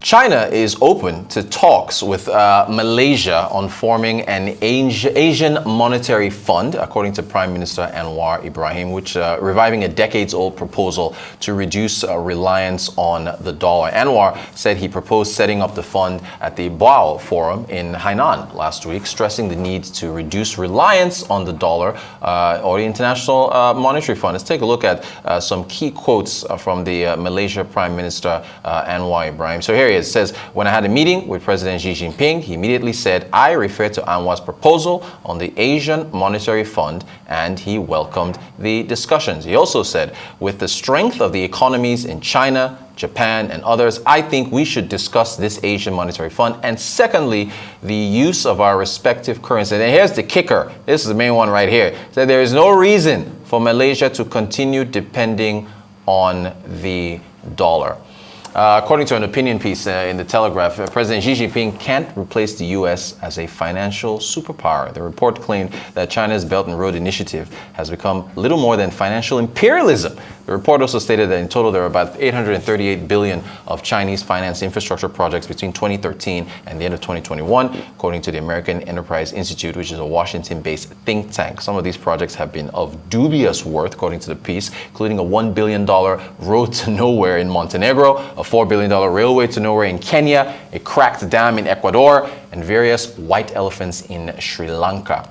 China is open to talks with Malaysia on forming an Asian monetary fund, according to Prime Minister Anwar Ibrahim, which reviving a decades-old proposal to reduce reliance on the dollar. Anwar said he proposed setting up the fund at the Boao Forum in Hainan last week, stressing the need to reduce reliance on the dollar or the International Monetary Fund. Let's take a look at some key quotes from the Malaysia Prime Minister Anwar Ibrahim. So here he is. It says, when I had a meeting with President Xi Jinping, he immediately said, I referred to Anwar's proposal on the Asian Monetary Fund, and he welcomed the discussions. He also said, with the strength of the economies in China, Japan, and others, I think we should discuss this Asian Monetary Fund. And secondly, the use of our respective currencies. And here's the kicker. This is the main one right here. So there is no reason for Malaysia to continue depending on the dollar. According to an opinion piece in the Telegraph, President Xi Jinping can't replace the U.S. as a financial superpower. The report claimed that China's Belt and Road Initiative has become little more than financial imperialism. The report also stated that in total there are about 838 billion of Chinese financed infrastructure projects between 2013 and the end of 2021, according to the American Enterprise Institute, which is a Washington-based think tank. Some of these projects have been of dubious worth, according to the piece, including a $1 billion road to nowhere in Montenegro, a $4 billion railway to nowhere in Kenya, a cracked dam in Ecuador, and various white elephants in Sri Lanka.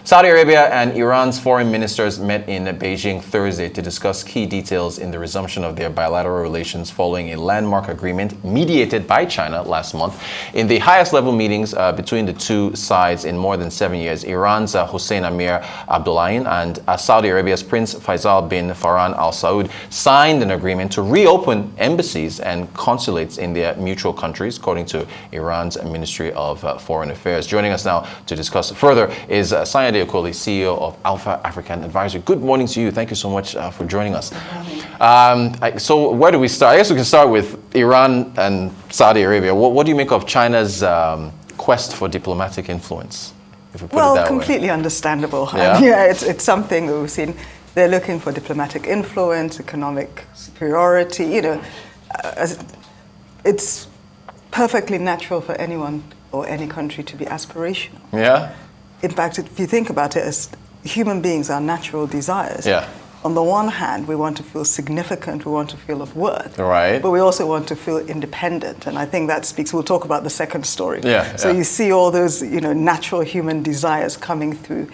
Saudi Arabia and Iran's foreign ministers met in Beijing Thursday to discuss key details in the resumption of their bilateral relations following a landmark agreement mediated by China last month. In the highest level meetings between the two sides in more than 7 years, Iran's Hossein Amir Abdullahian and Saudi Arabia's Prince Faisal bin Farhan Al Saud signed an agreement to reopen embassies and consulates in their mutual countries, according to Iran's Ministry of Foreign Affairs. Joining us now to discuss further is Sanyade Okoli, CEO of Alpha African Advisory. Good morning to you. Thank you so much for joining us. So where do we start? I guess we can start with Iran and Saudi Arabia. What do you make of China's quest for diplomatic influence? If we put it that completely way? understandable. Yeah, it's something that we've seen. They're looking for diplomatic influence, economic superiority. It's perfectly natural for anyone or any country to be aspirational. Yeah. In fact, if you think about it, as human beings, our natural desires. Yeah. On the one hand, we want to feel significant, we want to feel of worth. Right. But we also want to feel independent. And I think that speaks, we'll talk about the second story. Yeah. So you see all those, natural human desires coming through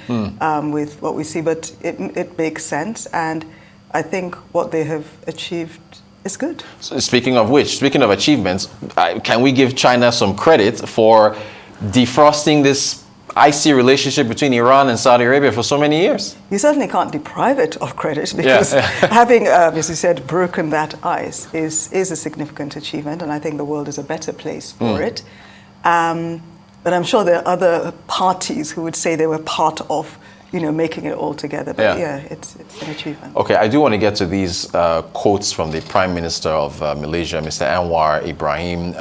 with what we see, but it makes sense. And I think what they have achieved is good. So speaking of achievements, can we give China some credit for defrosting this icy relationship between Iran and Saudi Arabia for so many years? You certainly can't deprive it of credit because having, as you said, broken that ice is a significant achievement, and I think the world is a better place for it. But I'm sure there are other parties who would say they were part of making it all together. But it's an achievement. Okay, I do want to get to these quotes from the Prime Minister of Malaysia, Mr. Anwar Ibrahim.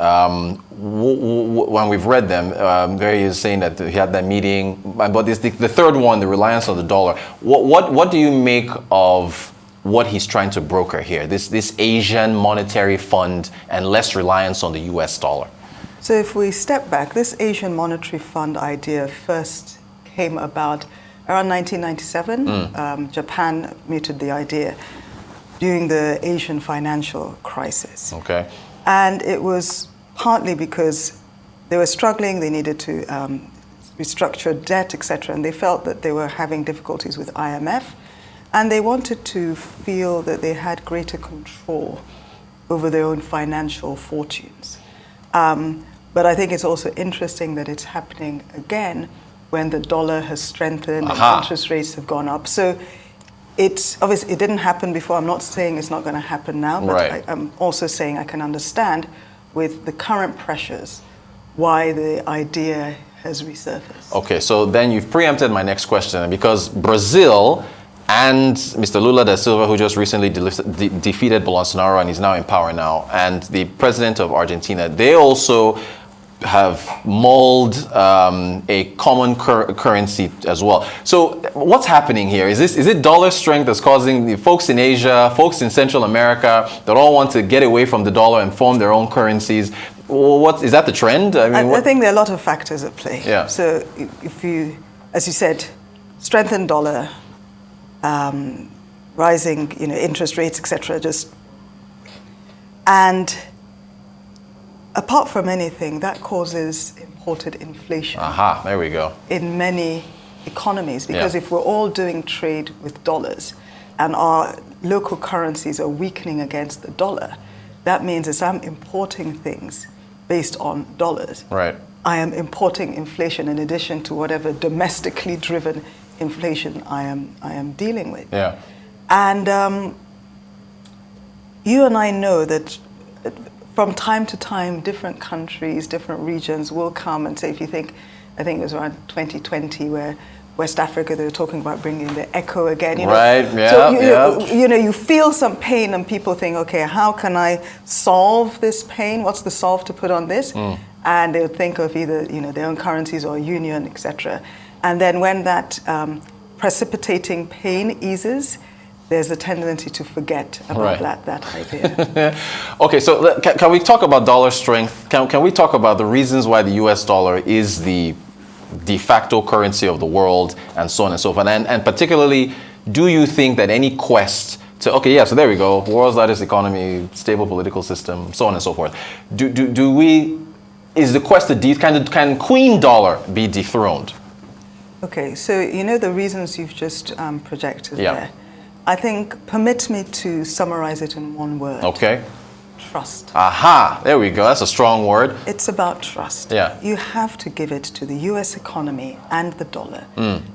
When we've read them, there he is saying that he had that meeting. But the third one, the reliance on the dollar. What do you make of what he's trying to broker here? This Asian monetary fund and less reliance on the US dollar. So if we step back, this Asian monetary fund idea first came about around 1997. Japan mooted the idea during the Asian financial crisis. Okay. And it was partly because they were struggling, they needed to restructure debt, etc. And they felt that they were having difficulties with IMF. And they wanted to feel that they had greater control over their own financial fortunes. But I think it's also interesting that it's happening again when the dollar has strengthened and interest rates have gone up. So it's obviously, it didn't happen before. I'm not saying it's not going to happen now, but I'm also saying I can understand with the current pressures why the idea has resurfaced. Okay, so then you've preempted my next question, because Brazil and Mr. Lula da Silva, who just recently defeated Bolsonaro and is now in power now, and the president of Argentina, they also have mulled a common currency as well. So what's happening here? Is it dollar strength that's causing the folks in Asia, folks in Central America that all want to get away from the dollar and form their own currencies? Well, what is that the trend? I mean, I think there are a lot of factors at play. Yeah. So if you, as you said, strengthen dollar, rising, interest rates, etc. And apart from anything, that causes imported inflation. Aha, there we go. In many economies, because if we're all doing trade with dollars, and our local currencies are weakening against the dollar, that means as I'm importing things based on dollars, right, I am importing inflation in addition to whatever domestically driven inflation I am dealing with. Yeah. And you and I know that from time to time, different countries, different regions will come and say, I think it was around 2020 where West Africa, they were talking about bringing the echo again. Right, yeah, so you feel some pain and people think, okay, how can I solve this pain? What's the solve to put on this? And they would think of either, their own currencies or union, etc. And then when that precipitating pain eases, there's a tendency to forget about that idea. Okay, so can we talk about dollar strength? Can we talk about the reasons why the US dollar is the de facto currency of the world and so on and so forth? And particularly, do you think that any quest to, so there we go, world's largest economy, stable political system, so on and so forth. Is the quest to can Queen Dollar be dethroned? Okay, so the reasons you've just projected there. I think, permit me to summarize it in one word. Okay. Trust. Aha, there we go. That's a strong word. It's about trust. Yeah. You have to give it to the US economy and the dollar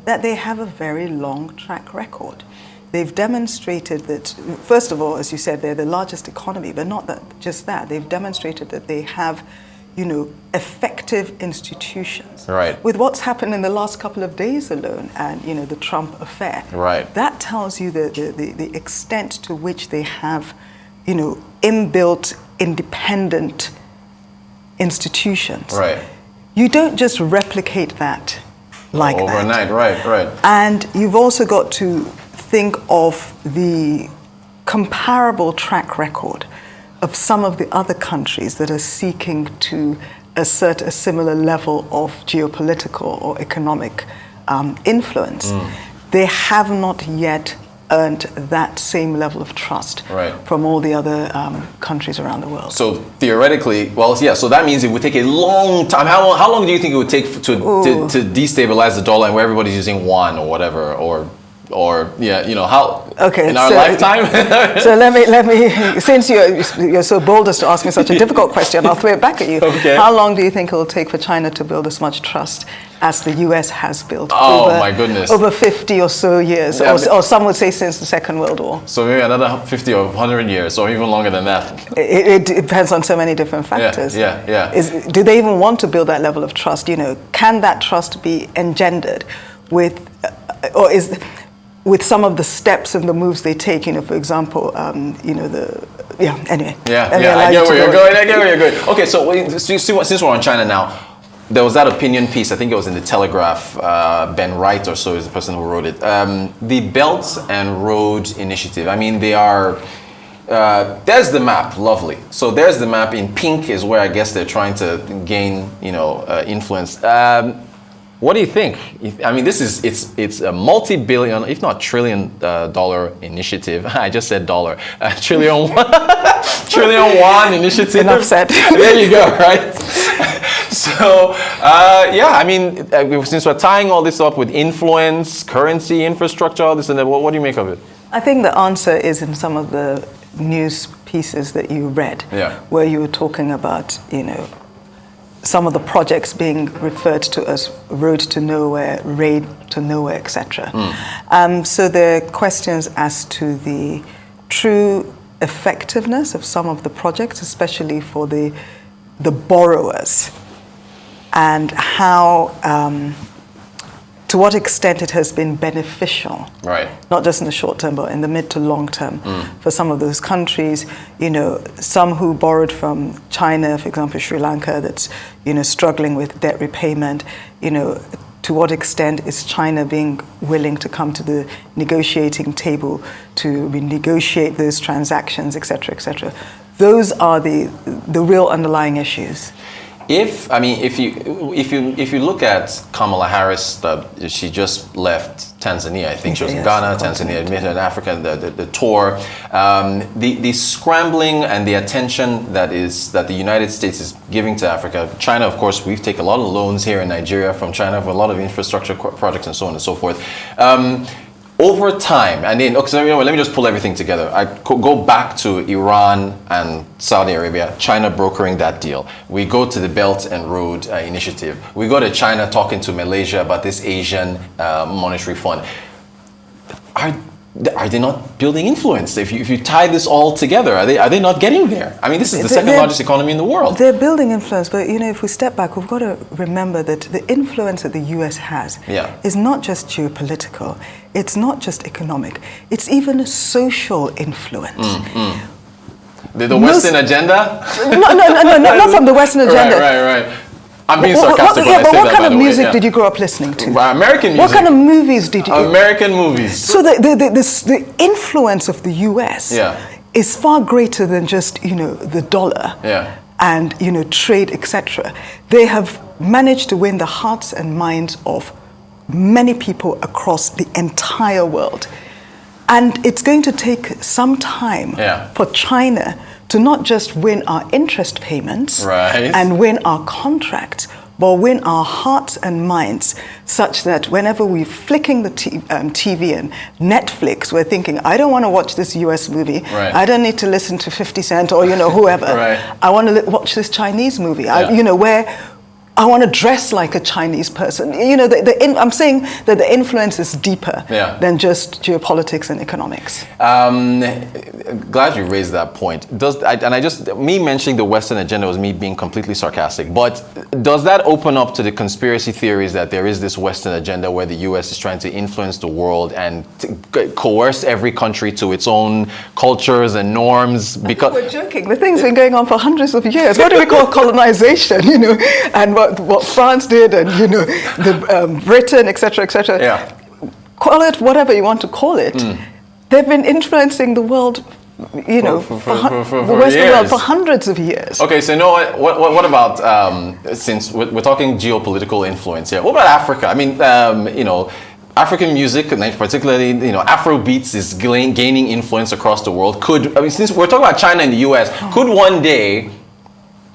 that they have a very long track record. They've demonstrated that, first of all, as you said, they're the largest economy, but not just that. They've demonstrated that they have, effective institutions. Right. With what's happened in the last couple of days alone and, the Trump affair. Right. That tells you the extent to which they have, inbuilt independent institutions. Right. You don't just replicate that like overnight. that. Right. And you've also got to think of the comparable track record of some of the other countries that are seeking to assert a similar level of geopolitical or economic influence. They have not yet earned that same level of trust from all the other countries around the world. So theoretically, so that means it would take a long time. How long do you think it would take to destabilize the dollar and where everybody's using yuan or whatever, or how in our lifetime? So let me since you're so bold as to ask me such a difficult question, I'll throw it back at you. Okay. How long do you think it will take for China to build as much trust as the US has built my goodness, over 50 or so years, or some would say since the Second World War? So maybe another 50 or 100 years, or even longer than that. It depends on so many different factors. Yeah. Do they even want to build that level of trust? Can that trust be engendered with some of the steps and the moves they take, for example, anyway. I get where you're going. Okay, so since we're on China now, there was that opinion piece, I think it was in the Telegraph, Ben Wright or so is the person who wrote it. The Belt and Road Initiative, I mean, they are, there's the map, lovely. So there's the map, in pink is where I guess they're trying to gain, influence. What do you think? I mean, it's a multi-billion, if not trillion-dollar initiative. I just said dollar. Trillion yuan initiative. Enough said. There you go, right? So, I mean, since we're tying all this up with influence, currency, infrastructure, all this and that, what do you make of it? I think the answer is in some of the news pieces that you read, where you were talking about, some of the projects being referred to as Road to Nowhere, Raid to Nowhere, etc. So there are questions as to the true effectiveness of some of the projects, especially for the borrowers, and how, to what extent it has been beneficial, not just in the short term, but in the mid to long term for some of those countries. Some who borrowed from China, for example, Sri Lanka, that's, struggling with debt repayment. To what extent is China being willing to come to the negotiating table to renegotiate those transactions, et cetera, et cetera. those are the real underlying issues. If you look at Kamala Harris, she just left Tanzania. I think she was in Ghana, Tanzania, admitted Africa, the tour, the scrambling and the attention that the United States is giving to Africa. China, of course, we've taken a lot of loans here in Nigeria from China for a lot of infrastructure projects and so on and so forth. Over time, and then, okay, so let me just pull everything together. I go back to Iran and Saudi Arabia, China brokering that deal. We go to the Belt and Road Initiative. We go to China talking to Malaysia about this Asian monetary fund. Are they not building influence? If you tie this all together, are they not getting there? I mean, this is the second largest economy in the world. They're building influence, but if we step back, we've got to remember that the influence that the US has is not just geopolitical, it's not just economic, it's even social influence. The Western agenda? No, not from the Western agenda. Right. I'm being sarcastic when I say that, what kind of music did you grow up listening to? American music. What kind of movies did you... American movies. So the influence of the US is far greater than just, the dollar and, trade, etc. They have managed to win the hearts and minds of many people across the entire world. And it's going to take some time for China to not just win our interest payments and win our contracts, but win our hearts and minds such that whenever we're flicking the TV and Netflix, we're thinking, I don't want to watch this US movie. I don't need to listen to 50 Cent or, whoever. I want to watch this Chinese movie, where I want to dress like a Chinese person. I'm saying that the influence is deeper than just geopolitics and economics. Glad you raised that point. Me mentioning the Western agenda was me being completely sarcastic, but does that open up to the conspiracy theories that there is this Western agenda where the US is trying to influence the world and coerce every country to its own cultures and norms? Because we're joking. The thing's been going on for hundreds of years. What do we call colonization, and what France did, and Britain, etc., call it whatever you want to call it. They've been influencing the world, for the Western world for hundreds of years. Okay, so what about since we're talking geopolitical influence here? What about Africa? I mean, African music, particularly Afro beats, is gaining influence across the world. Since we're talking about China and the US, could one day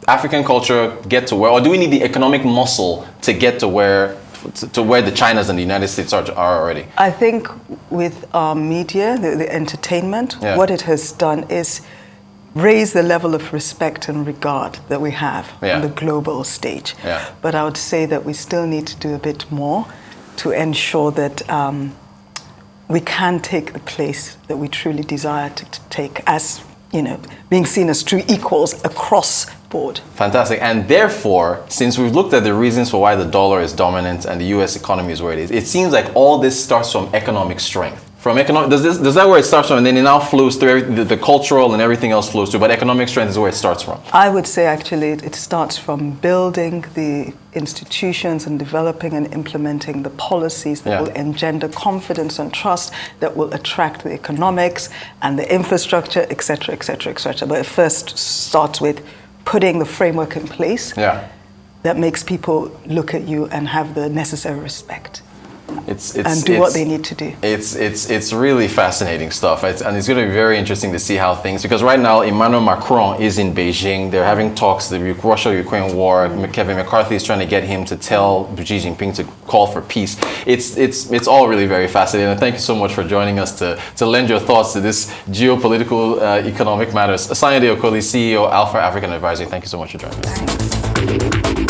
African culture get to where, or do we need the economic muscle to get to where the Chinas and the United States are already? I think with our media, the entertainment, what it has done is raise the level of respect and regard that we have on the global stage. But I would say that we still need to do a bit more to ensure that we can take the place that we truly desire to take as, being seen as true equals across board. Fantastic. And therefore, since we've looked at the reasons for why the dollar is dominant and the US economy is where it is, it seems like all this starts from economic strength. Does that where it starts from, and then it now flows through the cultural and everything else flows through, but economic strength is where it starts from? I would say actually it starts from building the institutions and developing and implementing the policies that will engender confidence and trust, that will attract the economics and the infrastructure, etc., etc., etc. But it first starts with putting the framework in place that makes people look at you and have the necessary respect. And do what they need to do. It's really fascinating stuff, and it's going to be very interesting to see how things, because right now Emmanuel Macron is in Beijing. They're having talks, the Russia-Ukraine war. Kevin McCarthy is trying to get him to tell Xi Jinping to call for peace. It's all really very fascinating, and thank you so much for joining us to lend your thoughts to this geopolitical economic matters. Sanyade Okoli, CEO, Alpha African Advisory. Thank you so much for joining us. Thanks.